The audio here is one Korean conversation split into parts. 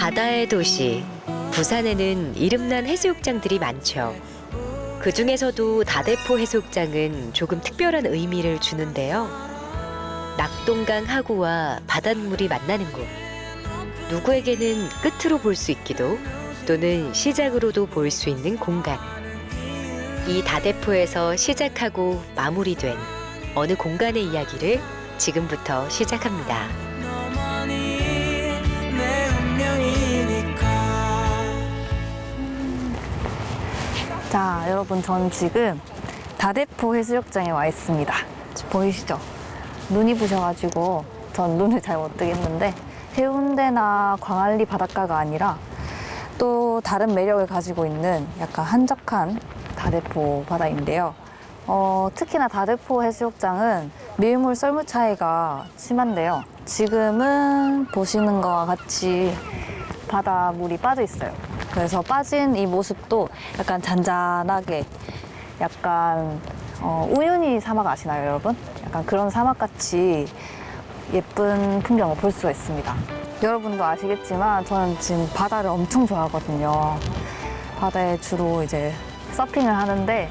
바다의 도시, 부산에는 이름난 해수욕장들이 많죠. 그 중에서도 다대포 해수욕장은 조금 특별한 의미를 주는데요. 낙동강 하구와 바닷물이 만나는 곳. 누구에게는 끝으로 볼 수 있기도 또는 시작으로도 볼 수 있는 공간. 이 다대포에서 시작하고 마무리된 어느 공간의 이야기를 지금부터 시작합니다. 자, 여러분, 전 지금 다대포 해수욕장에 와 있습니다. 보이시죠? 눈이 부셔가지고 전 눈을 잘 못 뜨겠는데 해운대나 광안리 바닷가가 아니라 또 다른 매력을 가지고 있는 약간 한적한 다대포 바다인데요. 특히나 다대포 해수욕장은 밀물 썰물 차이가 심한데요. 지금은 보시는 것과 같이 바닷물이 빠져 있어요. 그래서 빠진 이 모습도 약간 잔잔하게 약간 우유니 사막 아시나요, 여러분? 약간 그런 사막같이 예쁜 풍경을 볼 수가 있습니다. 여러분도 아시겠지만 저는 지금 바다를 엄청 좋아하거든요. 바다에 주로 이제 서핑을 하는데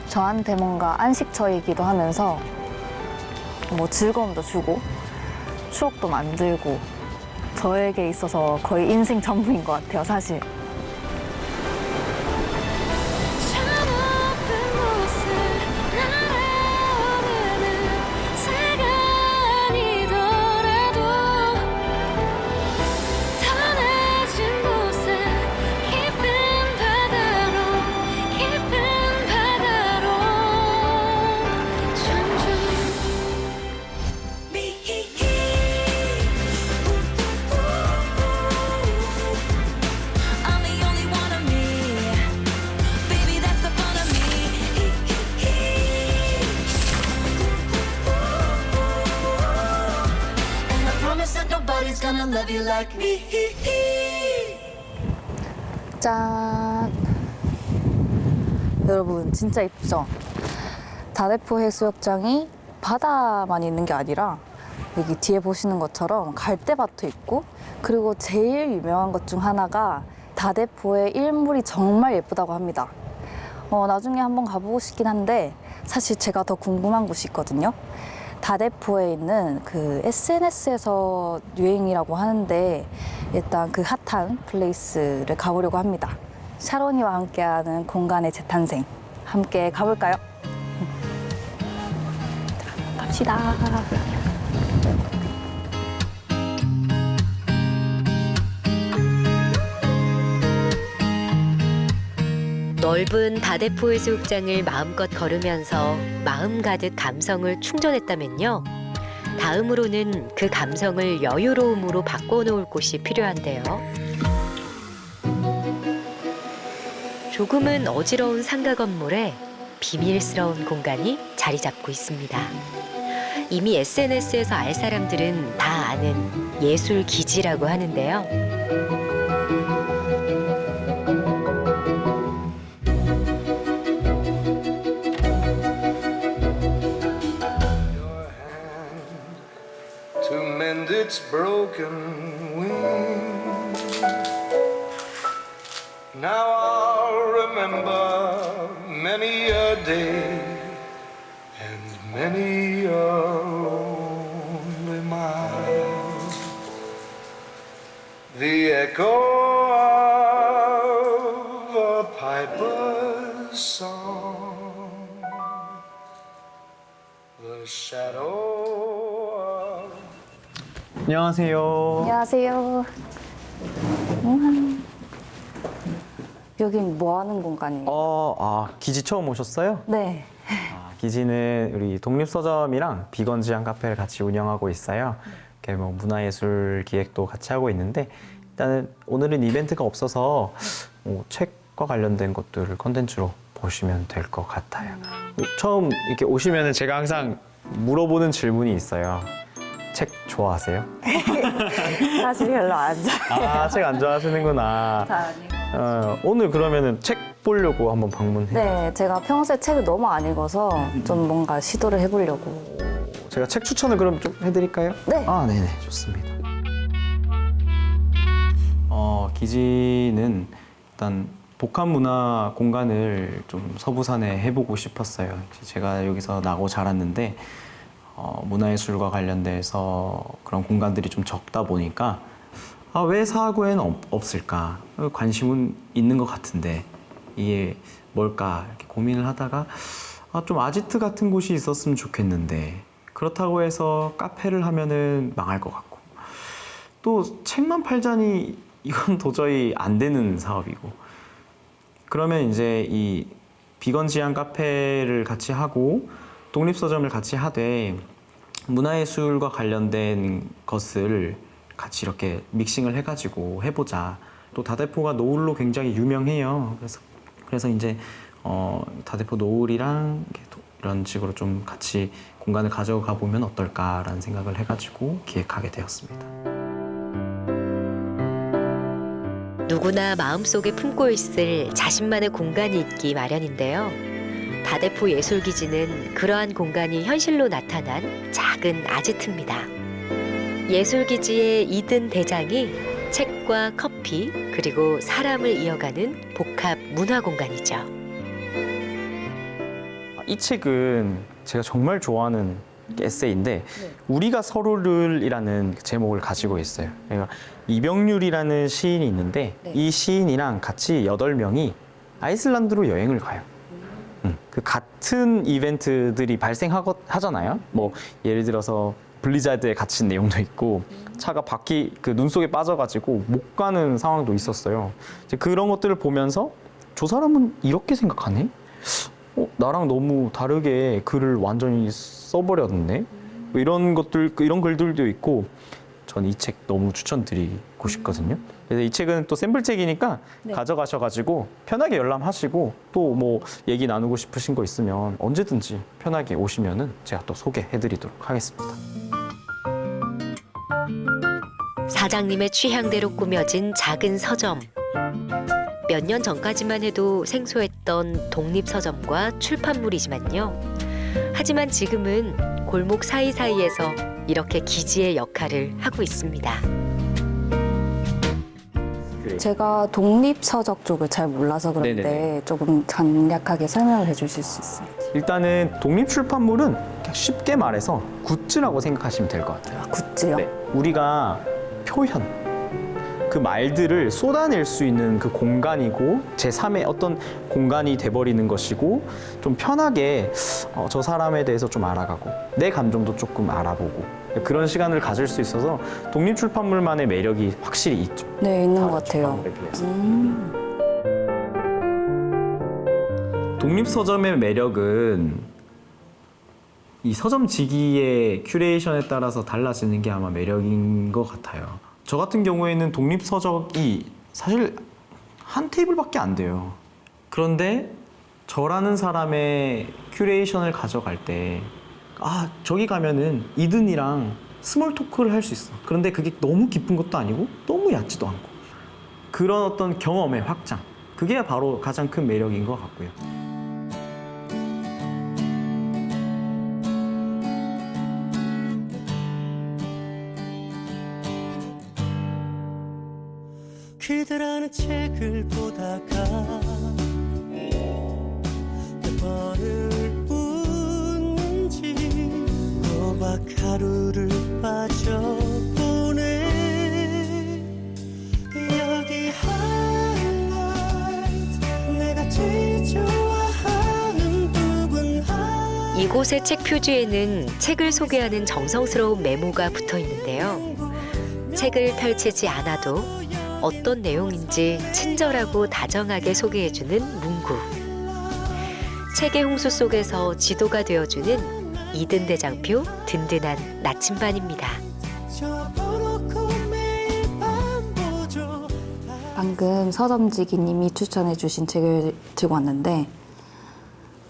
저한테 뭔가 안식처이기도 하면서 뭐 즐거움도 주고 추억도 만들고 저에게 있어서 거의 인생 전부인 것 같아요, 사실. Gonna love you like me. 짠! 여러분, 진짜 이쁘죠? 다대포 해수욕장이 바다만 있는 게 아니라 여기 뒤에 보시는 것처럼 갈대밭도 있고, 그리고 제일 유명한 것 중 하나가 다대포의 일몰이 정말 예쁘다고 합니다. 나중에 한번 가보고 싶긴 한데 사실 제가 더 궁금한 곳이 있거든요. 다대포에 있는 그 SNS에서 유행이라고 하는데 일단 그 핫한 플레이스를 가보려고 합니다. 샤로니와 함께하는 공간의 재탄생, 함께 가볼까요? 자, 갑시다. 넓은 다대포 해수욕장을 마음껏 걸으면서 마음 가득 감성을 충전했다면요. 다음으로는 그 감성을 여유로움으로 바꿔놓을 곳이 필요한데요. 조금은 어지러운 상가 건물에 비밀스러운 공간이 자리 잡고 있습니다. 이미 SNS에서 알 사람들은 다 아는 예술 기지라고 하는데요. Its broken wing. Now I'll remember many a day and many a lonely mile. The echo of a piper's song, the shadow. 안녕하세요. 안녕하세요. 여긴 뭐 하는 공간이에요? 기지 처음 오셨어요? 네. 기지는 우리 독립서점이랑 비건지향 카페를 같이 운영하고 있어요. 이렇게 뭐 문화예술 기획도 같이 하고 있는데 일단은 오늘은 이벤트가 없어서 책과 관련된 것들을 컨텐츠로 보시면 될 것 같아요. 처음 이렇게 오시면 제가 항상 물어보는 질문이 있어요. 책 좋아하세요? 사실 별로 안 좋아해요. 책 안 좋아하시는구나. 잘 아니고. 오늘 그러면은 책 보려고 한번 방문해요. 네, 제가 평소에 책을 너무 안 읽어서 좀 뭔가 시도를 해보려고. 제가 책 추천을 그럼 좀 해드릴까요? 네. 네네, 좋습니다. 기지는 일단 복합 문화 공간을 좀 서부산에 해보고 싶었어요. 제가 여기서 나고 자랐는데 문화예술과 관련돼서 그런 공간들이 좀 적다 보니까 왜 사하구에는 없을까? 관심은 있는 것 같은데 이게 뭘까? 이렇게 고민을 하다가 좀 아지트 같은 곳이 있었으면 좋겠는데 그렇다고 해서 카페를 하면은 망할 것 같고 또 책만 팔자니 이건 도저히 안 되는 사업이고 그러면 이제 이 비건 지향 카페를 같이 하고 독립서점을 같이 하되 문화예술과 관련된 것을 같이 이렇게 믹싱을 해가지고 해보자. 또 다대포가 노을로 굉장히 유명해요. 그래서 이제 다대포 노을이랑 이런 식으로 좀 같이 공간을 가져가 보면 어떨까라는 생각을 해가지고 기획하게 되었습니다. 누구나 마음속에 품고 있을 자신만의 공간이 있기 마련인데요. 다대포 예술기지는 그러한 공간이 현실로 나타난 작은 아지트입니다. 예술기지의 이든 대장이 책과 커피 그리고 사람을 이어가는 복합 문화 공간이죠. 이 책은 제가 정말 좋아하는 에세이인데 우리가 서로를이라는 제목을 가지고 있어요. 그러니까 이병률이라는 시인이 있는데 이 시인이랑 같이 8명이 아이슬란드로 여행을 가요. 그 같은 이벤트들이 발생하잖아요. 뭐 예를 들어서 블리자드에 갇힌 내용도 있고 차가 바퀴 그 눈 속에 빠져가지고 못 가는 상황도 있었어요. 이제 그런 것들을 보면서 저 사람은 이렇게 생각하네? 나랑 너무 다르게 글을 완전히 써버렸네? 뭐 이런 것들, 이런 글들도 있고 전 이 책 너무 추천드리고 싶거든요. 그래서 이 책은 또 샘플책이니까 가져가셔가지고 편하게 열람하시고 또 뭐 얘기 나누고 싶으신 거 있으면 언제든지 편하게 오시면은 제가 또 소개해드리도록 하겠습니다. 사장님의 취향대로 꾸며진 작은 서점. 몇 년 전까지만 해도 생소했던 독립서점과 출판물이지만요. 하지만 지금은 골목 사이사이에서 이렇게 기지의 역할을 하고 있습니다. 제가 독립서적 쪽을 잘 몰라서 그런데 네네네. 조금 간략하게 설명을 해주실 수 있어요? 일단은 독립출판물은 그냥 쉽게 말해서 굿즈라고 생각하시면 될 것 같아요. 굿즈요? 네, 우리가 표현, 그 말들을 쏟아낼 수 있는 그 공간이고 제3의 어떤 공간이 돼버리는 것이고 좀 편하게 저 사람에 대해서 좀 알아가고 내 감정도 조금 알아보고 그런 시간을 가질 수 있어서 독립출판물만의 매력이 확실히 있죠. 네, 있는 것 같아요. 출판물에 비해서. 독립서점의 매력은 이 서점지기의 큐레이션에 따라서 달라지는 게 아마 매력인 것 같아요. 저 같은 경우에는 독립서적이 사실 한 테이블밖에 안 돼요. 그런데 저라는 사람의 큐레이션을 가져갈 때 저기 가면은 이든이랑 스몰 토크를 할 수 있어. 그런데 그게 너무 깊은 것도 아니고 너무 얕지도 않고 그런 어떤 경험의 확장, 그게 바로 가장 큰 매력인 것 같고요. 그대라는 책을 보다가 몇 번을 웃는지 꼬박 하루를 빠져보네. 여기 하이라이트 내가 제일 좋아하는 부분 이곳의 책 표지에는 책을 소개하는 정성스러운 메모가 붙어 있는데요. 책을 펼치지 않아도 어떤 내용인지 친절하고 다정하게 소개해주는 문구. 책의 홍수 속에서 지도가 되어주는 이든 대장표 든든한 나침반입니다. 접어놓고 매일 밤 보죠. 방금 서점지기님이 추천해주신 책을 들고 왔는데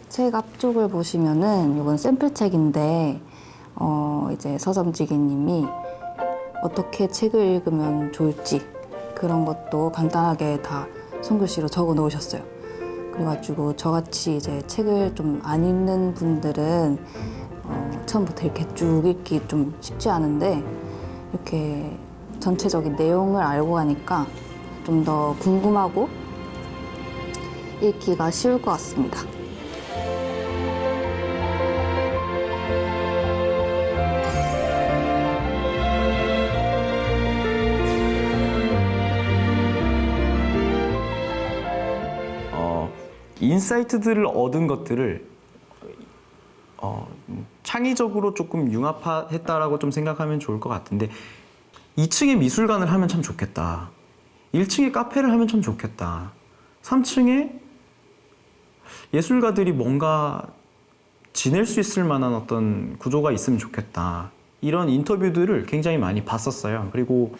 책 앞쪽을 보시면은 이건 샘플책인데 이제 서점지기님이 어떻게 책을 읽으면 좋을지 그런 것도 간단하게 다 손글씨로 적어 놓으셨어요. 그래가지고 저같이 이제 책을 좀 안 읽는 분들은 처음부터 이렇게 쭉 읽기 좀 쉽지 않은데 이렇게 전체적인 내용을 알고 가니까 좀 더 궁금하고 읽기가 쉬울 것 같습니다. 인사이트들을 얻은 것들을 창의적으로 조금 융합했다라고 좀 생각하면 좋을 것 같은데 2층에 미술관을 하면 참 좋겠다. 1층에 카페를 하면 참 좋겠다. 3층에 예술가들이 뭔가 지낼 수 있을 만한 어떤 구조가 있으면 좋겠다. 이런 인터뷰들을 굉장히 많이 봤었어요. 그리고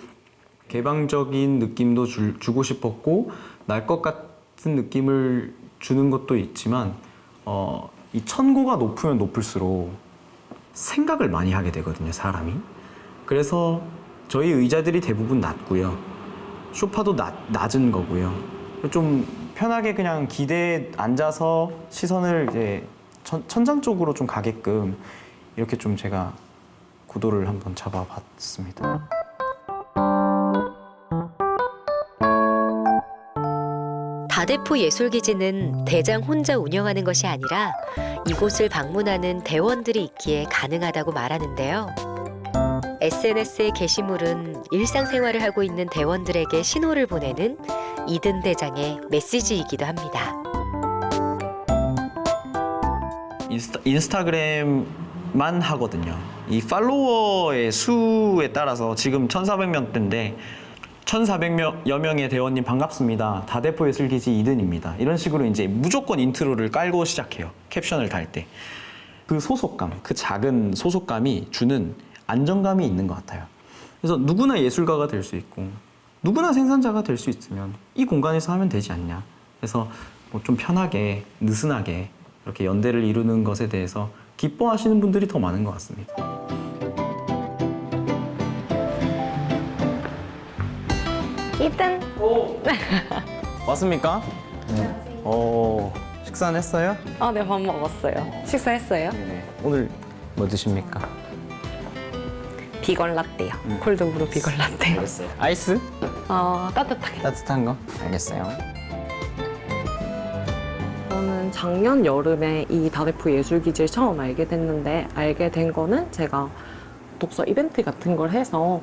개방적인 느낌도 주고 싶었고 날 것 같은 느낌을 주는 것도 있지만 이 천고가 높으면 높을수록 생각을 많이 하게 되거든요, 사람이. 그래서 저희 의자들이 대부분 낮고요. 소파도 낮은 거고요. 좀 편하게 그냥 기대에 앉아서 시선을 이제 천장 쪽으로 좀 가게끔 이렇게 좀 제가 구도를 한번 잡아봤습니다. 다대포 예술기지는 대장 혼자 운영하는 것이 아니라 이곳을 방문하는 대원들이 있기에 가능하다고 말하는데요. SNS의 게시물은 일상생활을 하고 있는 대원들에게 신호를 보내는 이든 대장의 메시지이기도 합니다. 인스타그램만 하거든요. 이 팔로워의 수에 따라서 지금 1,400명대인데 1,400여 명의 대원님 반갑습니다. 다대포 예술기지 이든입니다. 이런 식으로 이제 무조건 인트로를 깔고 시작해요. 캡션을 달 때. 그 소속감, 그 작은 소속감이 주는 안정감이 있는 것 같아요. 그래서 누구나 예술가가 될 수 있고 누구나 생산자가 될 수 있으면 이 공간에서 하면 되지 않냐. 그래서 뭐 좀 편하게 느슨하게 이렇게 연대를 이루는 것에 대해서 기뻐하시는 분들이 더 많은 것 같습니다. 이든 왔습니까? 식사는 했어요? 네, 밥 먹었어요. 식사했어요? 네네. 오늘 뭐 드십니까? 비건 라떼요. 콜드브루 비건 라떼요. 알겠어요. 아이스? 따뜻하게. 따뜻한 거? 알겠어요. 저는 작년 여름에 이 다대포 예술기지를 처음 알게 됐는데 알게 된 거는 제가 독서 이벤트 같은 걸 해서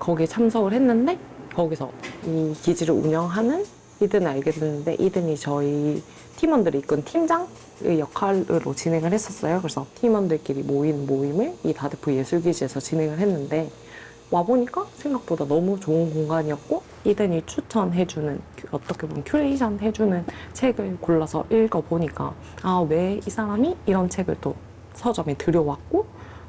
거기에 참석을 했는데 거기서 이 기지를 운영하는 이든을 알게 됐는데 이든이 저희 팀원들이 이끈 팀장의 역할로 진행을 했었어요. 그래서 팀원들끼리 모인 모임을 이 다대포 예술기지에서 진행을 했는데 와보니까 생각보다 너무 좋은 공간이었고 이든이 추천해주는 어떻게 보면 큐레이션 해주는 책을 골라서 읽어보니까 왜 이 사람이 이런 책을 또 서점에 들여왔고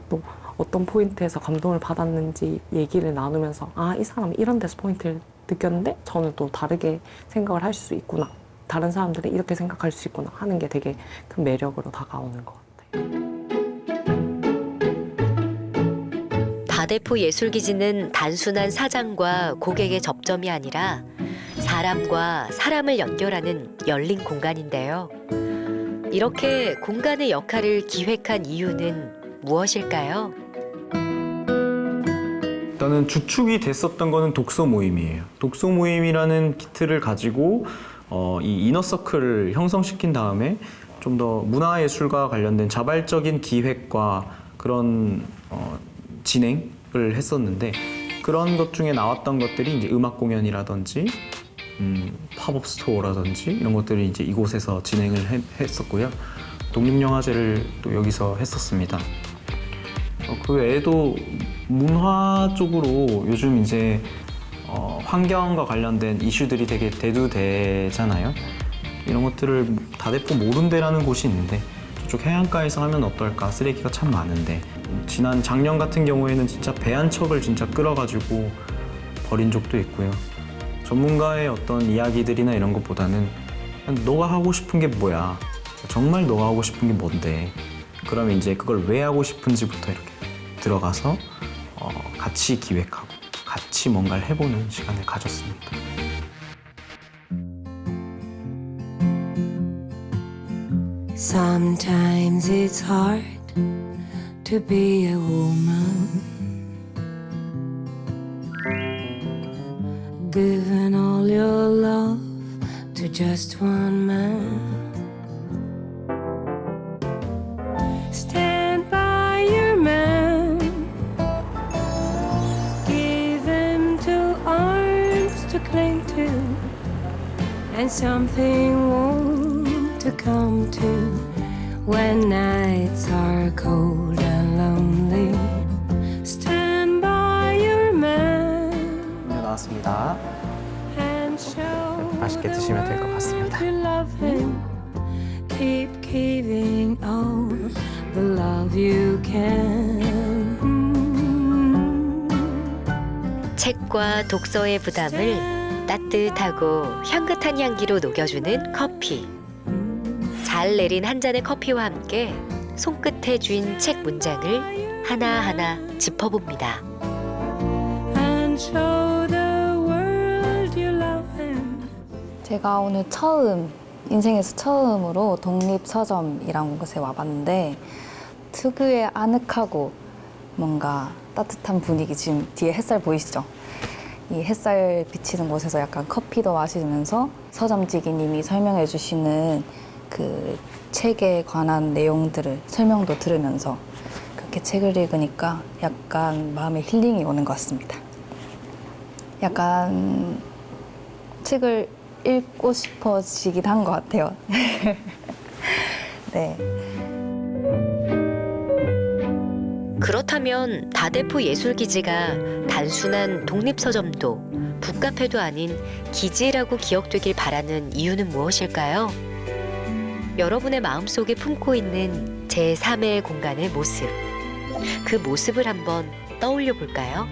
또 어떤 포인트에서 감동을 받았는지 얘기를 나누면서 이 사람이 이런 데서 포인트를 느꼈는데 저는 또 다르게 생각을 할 수 있구나. 다른 사람들이 이렇게 생각할 수 있구나 하는 게 되게 큰 매력으로 다가오는 것 같아요. 다대포 예술기지는 단순한 사장과 고객의 접점이 아니라 사람과 사람을 연결하는 열린 공간인데요. 이렇게 공간의 역할을 기획한 이유는 무엇일까요? 일단은 주축이 됐었던 거는 독서 모임이에요. 독서 모임이라는 기틀을 가지고 이 이너서클을 형성시킨 다음에 좀 더 문화예술과 관련된 자발적인 기획과 그런 진행을 했었는데 그런 것 중에 나왔던 것들이 이제 음악 공연이라든지 팝업 스토어라든지 이런 것들을 이제 이곳에서 진행을 했었고요. 독립영화제를 또 여기서 했었습니다. 그 외에도 문화 쪽으로 요즘 이제 환경과 관련된 이슈들이 되게 대두되잖아요. 이런 것들을 다대포 모른데라는 곳이 있는데 저쪽 해안가에서 하면 어떨까? 쓰레기가 참 많은데 지난 작년 같은 경우에는 진짜 배 한 척을 진짜 끌어가지고 버린 적도 있고요. 전문가의 어떤 이야기들이나 이런 것보다는 그냥 너가 하고 싶은 게 뭐야? 정말 너가 하고 싶은 게 뭔데? 그러면 이제 그걸 왜 하고 싶은지부터 이렇게 들어가서 같이 기획하고 같이 뭔가를 해보는 시간을 가졌습니다. Sometimes it's hard to be a woman giving all your love to just one man. Stand by your man. Give him two arms to cling to, and something warm to come to when nights are cold and lonely. Stand by your man 음료 나왔습니다. and show 맛있게 드시면 될 것 같습니다. you love him. Keep giving all the love you can. 책과 독서의 부담을 따뜻하고 향긋한 향기로 녹여주는 커피. 잘 내린 한 잔의 커피와 함께 손끝에 쥔 책 문장을 하나하나 짚어봅니다. And show the world you love him. 제가 오늘 인생에서 처음으로 독립서점이라는 곳에 와봤는데 특유의 아늑하고 뭔가 따뜻한 분위기, 지금 뒤에 햇살 보이시죠? 이 햇살 비치는 곳에서 약간 커피도 마시면서 서점지기님이 설명해 주시는 그 책에 관한 내용들을 설명도 들으면서 그렇게 책을 읽으니까 약간 마음에 힐링이 오는 것 같습니다. 약간 책을 읽고 싶어지긴 한 것 같아요. 네. 그렇다면 다대포 예술기지가 단순한 독립서점도 북카페도 아닌 기지라고 기억되길 바라는 이유는 무엇일까요? 여러분의 마음속에 품고 있는 제3의 공간의 모습, 그 모습을 한번 떠올려 볼까요?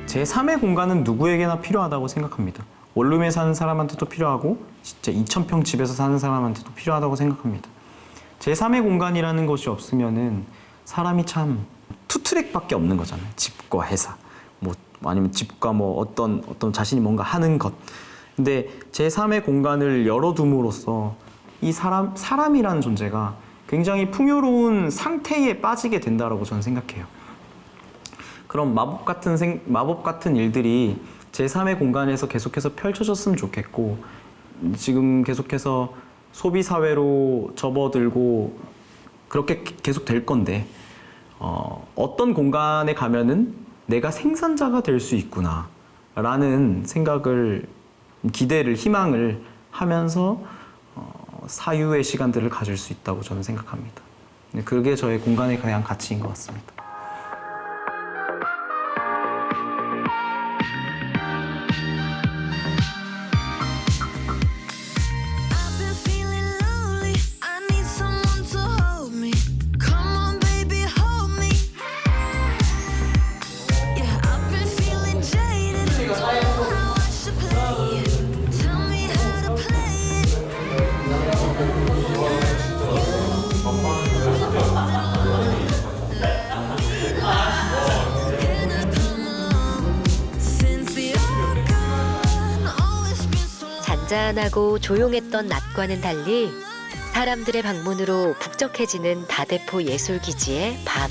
제3의 공간은 누구에게나 필요하다고 생각합니다. 원룸에 사는 사람한테도 필요하고 진짜 2,000평 집에서 사는 사람한테도 필요하다고 생각합니다. 제3의 공간이라는 것이 없으면은 사람이 참 투트랙밖에 없는 거잖아요. 집과 회사, 뭐 아니면 집과 뭐 어떤 자신이 뭔가 하는 것. 근데 제3의 공간을 열어둠으로써 이 사람이라는 존재가 굉장히 풍요로운 상태에 빠지게 된다라고 저는 생각해요. 그럼 마법 같은 일들이 제3의 공간에서 계속해서 펼쳐졌으면 좋겠고, 지금 계속해서 소비 사회로 접어들고 그렇게 계속 될 건데, 어떤 공간에 가면은 내가 생산자가 될 수 있구나 라는 생각을, 기대를, 희망을 하면서 사유의 시간들을 가질 수 있다고 저는 생각합니다. 그게 저의 공간의 가장 가치인 것 같습니다. I've been feeling lonely. I need someone to hold me. Come on, baby, hold me. Yeah, I've been feeling jaded. Don't know how I should play it. Tell me how to play it. Can I come along? Since you're gone, oh, it's been so long. 잔잔하고 조용했던 낮과는 달리 사람들의 방문으로 북적해지는 다대포 예술기지의 밤.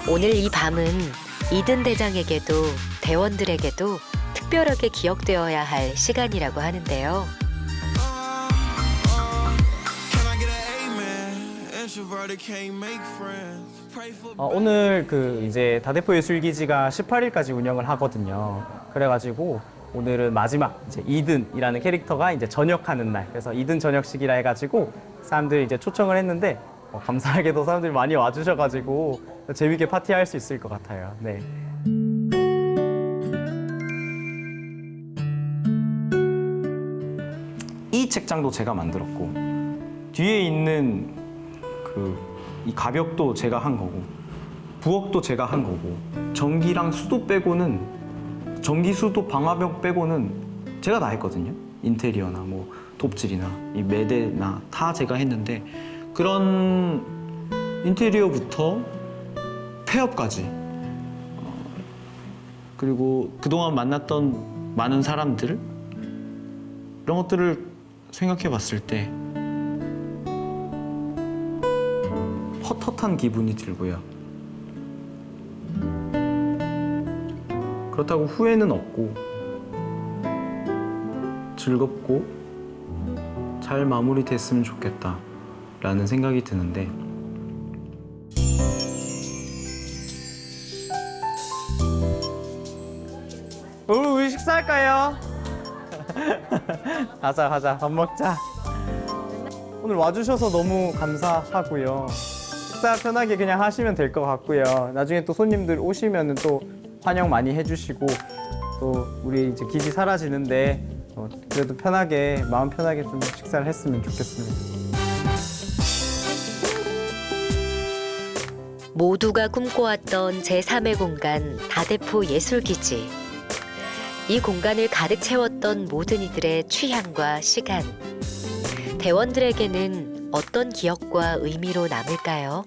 오늘 이 밤은 이든 대장에게도 대원들에게도 특별하게 기억되어야 할 시간이라고 하는데요. Can I get an amen? Introverted can't make friends. Pray for 오늘 이제 다대포 예술기지가 18일까지 운영을 하거든요. 그래가지고 오늘은 마지막 이제 이든이라는 캐릭터가 이제 전역하는 날. 그래서 이든 전역식이라 해가지고 사람들이 이제 초청을 했는데 감사하게도 사람들이 많이 와주셔가지고 재밌게 파티할 수 있을 것 같아요. 네. 이 책장도 제가 만들었고 뒤에 있는 이 가벽도 제가 한 거고 부엌도 제가 한 거고 전기랑 수도 빼고는 전기 수도 방화벽 빼고는 제가 다 했거든요. 인테리어나 뭐 톱질이나 이 매대나 다 제가 했는데 그런 인테리어부터 폐업까지 그리고 그동안 만났던 많은 사람들 이런 것들을 생각해 봤을 때 헛헛한 기분이 들고요. 그렇다고 후회는 없고 즐겁고 잘 마무리됐으면 좋겠다라는 생각이 드는데 우리 식사할까요? 가자 밥 먹자. 오늘 와주셔서 너무 감사하고요. 식사 편하게 그냥 하시면 될 것 같고요. 나중에 또 손님들 오시면 또 환영 많이 해주시고 또 우리 이제 기지 사라지는데 그래도 편하게 마음 편하게 좀 식사를 했으면 좋겠습니다. 모두가 꿈꿔왔던 제3의 공간 다대포 예술기지. 이 공간을 가득 채웠던 모든 이들의 취향과 시간. 대원들에게는 어떤 기억과 의미로 남을까요?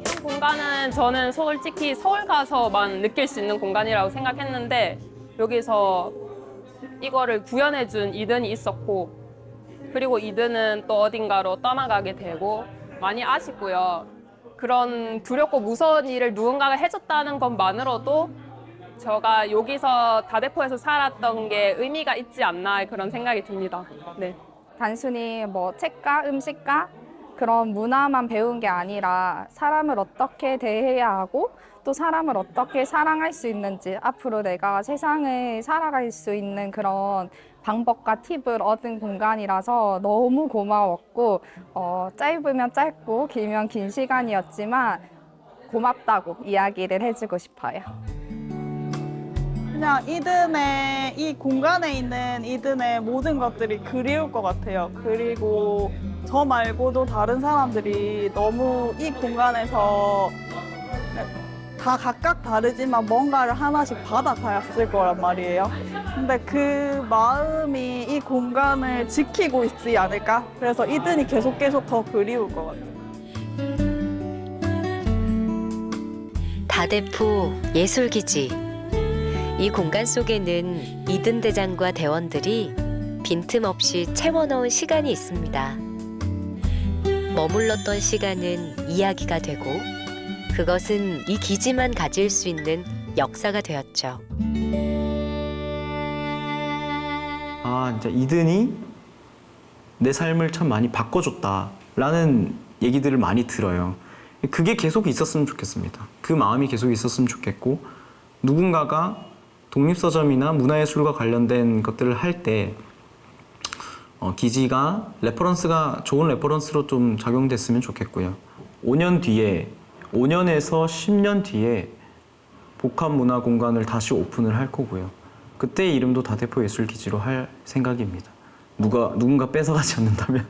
이 공간은 저는 솔직히 서울 가서만 느낄 수 있는 공간이라고 생각했는데 여기서 이거를 구현해준 이든이 있었고 그리고 이든은 또 어딘가로 떠나가게 되고 많이 아쉽고요. 그런 두렵고 무서운 일을 누군가가 해줬다는 것만으로도 제가 여기서 다대포에서 살았던 게 의미가 있지 않나 그런 생각이 듭니다. 네. 단순히 뭐 책과 음식과 그런 문화만 배운 게 아니라 사람을 어떻게 대해야 하고 또 사람을 어떻게 사랑할 수 있는지 앞으로 내가 세상을 살아갈 수 있는 그런 방법과 팁을 얻은 공간이라서 너무 고마웠고 짧으면 짧고 길면 긴 시간이었지만 고맙다고 이야기를 해주고 싶어요. 그냥 이든의 이 공간에 있는 이든의 모든 것들이 그리울 것 같아요. 그리고 저 말고도 다른 사람들이 너무 이 공간에서 다 각각 다르지만 뭔가를 하나씩 받아갔을 거란 말이에요. 근데 그 마음이 이 공간을 지키고 있지 않을까? 그래서 이든이 계속 더 그리울 것 같아요. 다대포 예술기지. 이 공간 속에는 이든 대장과 대원들이 빈틈없이 채워넣은 시간이 있습니다. 머물렀던 시간은 이야기가 되고 그것은 이 기지만 가질 수 있는 역사가 되었죠. 아, 진짜 이든이 내 삶을 참 많이 바꿔줬다라는 얘기들을 많이 들어요. 그게 계속 있었으면 좋겠습니다. 그 마음이 계속 있었으면 좋겠고 누군가가 독립서점이나 문화예술과 관련된 것들을 할 때 기지가 레퍼런스가 좋은 레퍼런스로 좀 작용됐으면 좋겠고요. 5년 뒤에 5년에서 10년 뒤에 복합문화공간을 다시 오픈을 할 거고요. 그때 이름도 다대포 예술기지로 할 생각입니다. 누군가 뺏어가지 않는다면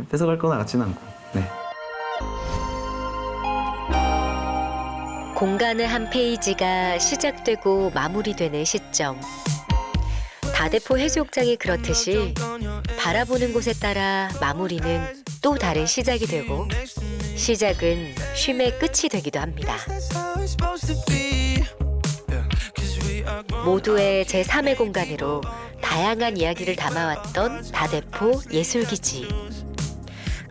뺏어갈 건 같지는 않고. 네. 공간의 한 페이지가 시작되고 마무리되는 시점. 다대포 해수욕장이 그렇듯이 바라보는 곳에 따라 마무리는 또 다른 시작이 되고 시작은 쉼의 끝이 되기도 합니다. 모두의 제3의 공간으로 다양한 이야기를 담아왔던 다대포 예술기지.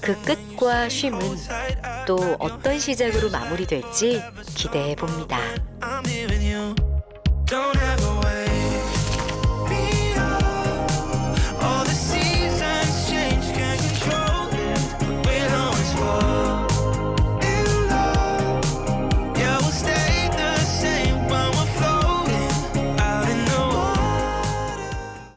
그 끝과 쉼은 또 어떤 시작으로 마무리될지 기대해 봅니다.